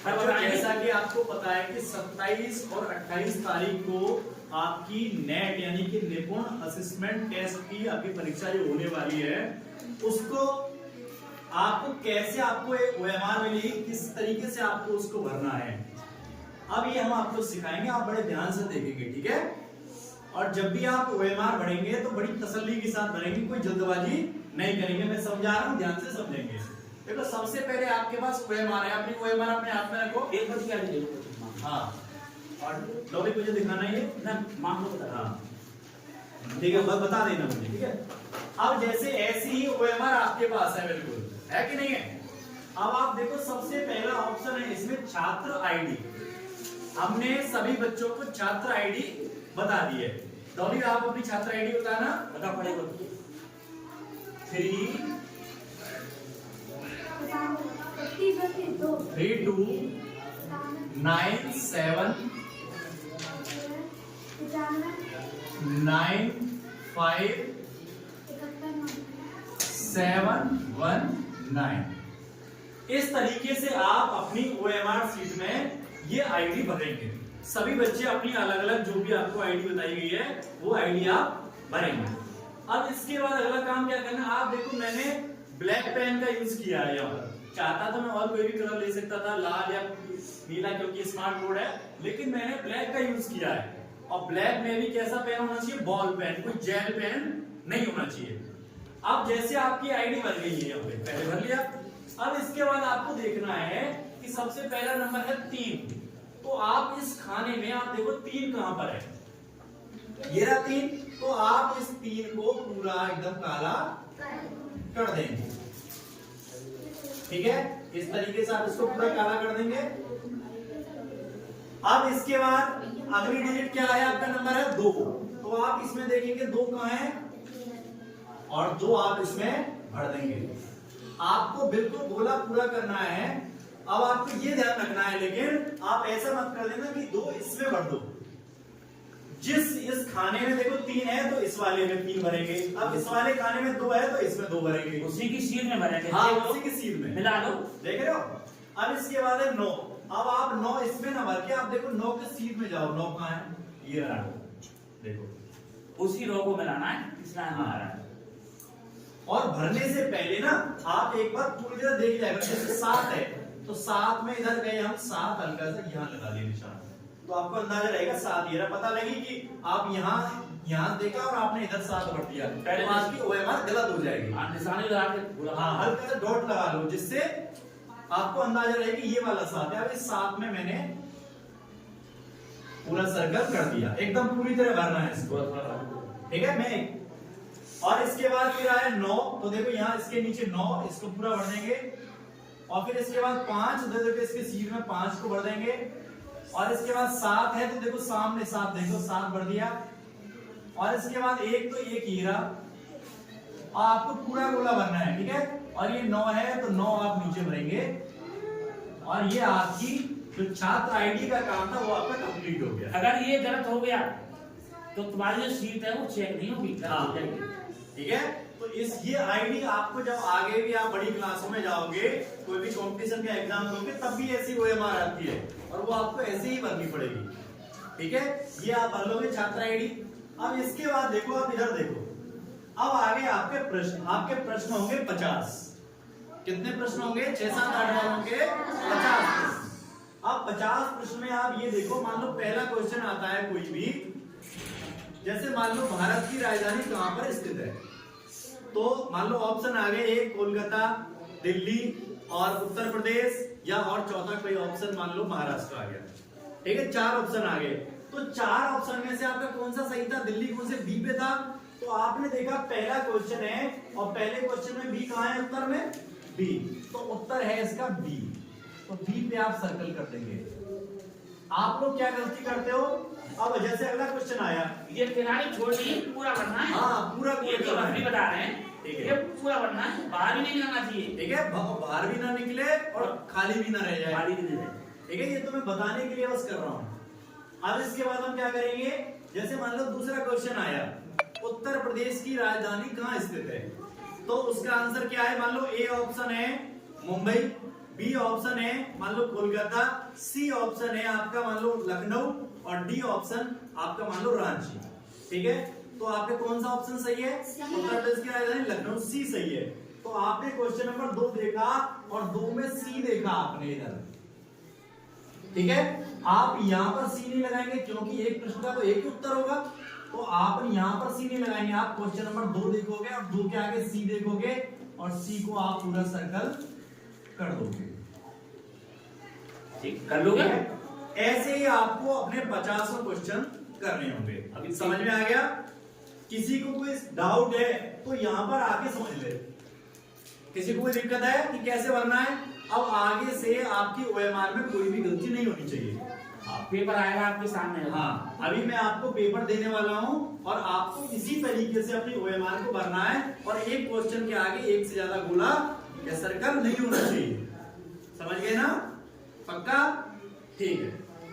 जैसा कि आपको पता है कि 27 और 28 तारीख को आपकी नेट यानी कि निपुण असेसमेंट टेस्ट की आपकी परीक्षा जो होने वाली है, उसको आपको कैसे आपको एक OMR मिलेगी, किस तरीके से आपको उसको भरना है, अब ये हम आपको सिखाएंगे। आप बड़े ध्यान से देखेंगे, ठीक है। और जब भी आप OMR भरेंगे तो बड़ी तसल्ली के साथ भरेंगे, कोई जल्दबाजी नहीं करेंगे। मैं समझा रहा हूं, ध्यान से समझेंगे। देखो सबसे पहले आपके पास OMR है, अपनी OMR अपने हाथ में रखो। एक बार क्या लीजिए। हाँ, और लॉबी मुझे दिखाना है ये ना, मान लो बता। हाँ ठीक है, बस बता देना मुझे, ठीक है। अब जैसे ऐसी ही OMR आपके पास है, बिल्कुल है कि नहीं है। अब आप देखो सबसे पहला ऑप्शन है इसमें छात्र आईडी। हमने सभी बच्चों को छात्र आईडी बता दी है। डॉली आप अपनी छात्र आईडी बताना। बता पड़ेगा 3 2 9 7 9 5 7 1 9। इस तरीके से आप अपनी OMR शीट में ये आईडी भरेंगे। सभी बच्चे अपनी अलग अलग जो भी आपको आईडी बताई गई है वो आईडी आप भरेंगे। अब इसके बाद अगला काम क्या करना, आप देखो मैंने ब्लैक पेन का यूज किया है यहाँ पर। चाहता तो मैं और कोई भी कलर ले सकता था, लाल या नीला, क्योंकि स्मार्ट बोर्ड है, लेकिन मैंने ब्लैक का यूज किया है। और ब्लैक में भी कैसा पेन होना चाहिए, बॉल पेन, कोई जेल पेन नहीं होना चाहिए। अब जैसे आपकी आईडी भर गई है, यहाँ पे पहले भर लिया। अब इसके बाद आपको देखना है कि सबसे पहला नंबर है 3। तो आप इस खाने में आप देखो 3 कहां पर है, ये रहा 3। तो आप इस 3 को पूरा एकदम काला कर देंगे, ठीक है। इस तरीके से आप इसको पूरा काला कर देंगे। अब इसके बाद अगली डिजिट क्या है, आपका नंबर है 2। तो आप इसमें देखेंगे 2 कहां है, और 2 आप इसमें भर देंगे। आपको बिल्कुल गोला पूरा करना है। अब आपको ये ध्यान रखना है, लेकिन आप ऐसा मत कर देना कि 2 इसमें भर दो। जिस इस खाने में देखो 3 है तो इस वाले में 3 भरेंगे। अब इस वाले खाने में 2 है तो इसमें 2 भरेंगे, उसी की सील में भरेंगे। हाँ, उसी की सील में मिला लो, देख रहे हो। अब इसके बाद है 9। अब आप 9 इसमें ना भर के आप देखो 9 के सील में जाओ। 9 कहां है, ये रहा, देखो उसी रो को मिलाना है, इस लाइन में आ रहा है। और भरने से पहले ना आप एक बार पूरी तरह देख जाएगा। जैसे 7 है तो 7 में इधर गए हम, 7 हल्का सा यहाँ लगा दिए निशान, तो आपको अंदाजा रहेगा 7 ये रहा। पता लगी कि आप यहाँ देखा और आपने इधर 7 भर दिया, पहले आपकी OMR गलत हो जाएगी। निशानी लगा के हल्का सा डॉट लगा लो, जिससे आपको अंदाजा रहे कि ये वाला 7 है। अब इस 7 में मैंने पूरा सर्कल कर दिया, एकदम पूरी तरह भरना है इसको, ठीक है। मैं और इसके बाद फिर आया 9। तो देखो यहाँ इसके नीचे 9, इसको पूरा भर देंगे। और फिर इसके बाद 5, देखो इसके सीट में 5 को भर देंगे। और इसके बाद 7 है तो देखो सामने 7, देखो 7 भर दिया। और इसके बाद 1 तो 1 ही रहा, और आपको पूरा गोला भरना है, ठीक है। और ये 9 है तो 9 आप नीचे भरेंगे। और ये आपकी जो छात्र आईडी का काम था वो आपका कंप्लीट हो गया। अगर ये गलत हो गया तो तुम्हारी जो सीट है वो चेक नहीं होगी, हाँ, ठीक है। तो ये आईडी आपको जब आगे भी आप बड़ी क्लासों में जाओगे, कोई भी कंपटीशन का एग्जाम दोगे, तब भी ऐसी OMR आती है और वो आपको ऐसे ही भरनी पड़ेगी, ठीक है। ये आप भर लोगे छात्र आईडी। अब इसके बाद देखो, आप इधर देखो, अब आगे आपके प्रश्न होंगे 50। कितने प्रश्न होंगे, 6 7 8 बार होंगे 50 प्रश्न। अब 50 प्रश्न में आप ये देखो, मान लो पहला क्वेश्चन आता है कोई भी, जैसे मान लो भारत की राजधानी कहां पर स्थित है। तो मान लो ऑप्शन आ गए, एक कोलकाता, दिल्ली और उत्तर प्रदेश, या और चौथा कोई ऑप्शन मान लो महाराष्ट्र आ गया, ठीक है। 4 ऑप्शन आ गए। तो 4 ऑप्शन में से आपका कौन सा सही था, दिल्ली कौन से बी पे था। तो आपने देखा पहला क्वेश्चन है और पहले क्वेश्चन में बी कहां है, उत्तर में बी, तो उत्तर है इसका बी। तो बी पे आप सर्कल कर देंगे। आप लोग क्या गलती करते हो, अब जैसे अगला क्वेश्चन आया, ये किनारे छोड़ दिए, पूरा भरना है। हाँ, पूरा ये तो हम भी बता रहे हैं, ठीक है। ये पूरा भरना है, बाहर भी नहीं जाना चाहिए, ठीक है। बाहर भी ना निकले और खाली भी ना रह जाए, खाली भी नहीं रहे, ठीक है। ये तो मैं बताने के लिए बस कर रहा हूँ। अब इसके बाद हम क्या करेंगे, जैसे मान लो दूसरा क्वेश्चन आया, उत्तर प्रदेश की राजधानी कहाँ स्थित है। तो उसका आंसर क्या है, मान लो ए ऑप्शन है मुंबई, बी ऑप्शन है मान लो कोलकाता, सी ऑप्शन है आपका मान लो लखनऊ और डी ऑप्शन आपका मान लो रांची। ठीक है, तो आपका कौन सा ऑप्शन सही है? उत्तर प्रदेश की राजधानी लखनऊ, सी सही है। तो आपने क्वेश्चन नंबर 2 देखा और 2 में सी देखा आपने इधर। ठीक है, आप यहां पर सी नहीं लगाएंगे क्योंकि एक प्रश्न का तो एक ही उत्तर होगा, तो आप यहां पर सी नहीं लगाएंगे। आप क्वेश्चन नंबर 2 देखोगे और 2 के आगे सी देखोगे और सी को आप पूरा सर्कल कर दोगे। ठीक कर लोगे? ऐसे ही आपको अपने 50 क्वेश्चन करने होंगे। अभी समझ में आ गया? किसी को कोई डाउट है तो यहां पर आके समझ ले। किसी को कोई दिक्कत है कि कैसे भरना है, अब आगे से आपकी ओएमआर में कोई भी गलती नहीं होनी चाहिए। पेपर आएगा आपके सामने। हाँ, अभी मैं आपको पेपर देने वाला हूं और आपको इसी तरीके से अपनी ओएमआर को भरना है और एक क्वेश्चन के आगे एक से ज्यादा गोला या सर्कल नहीं होना चाहिए। समझ गए ना? पक्का? ठीक है।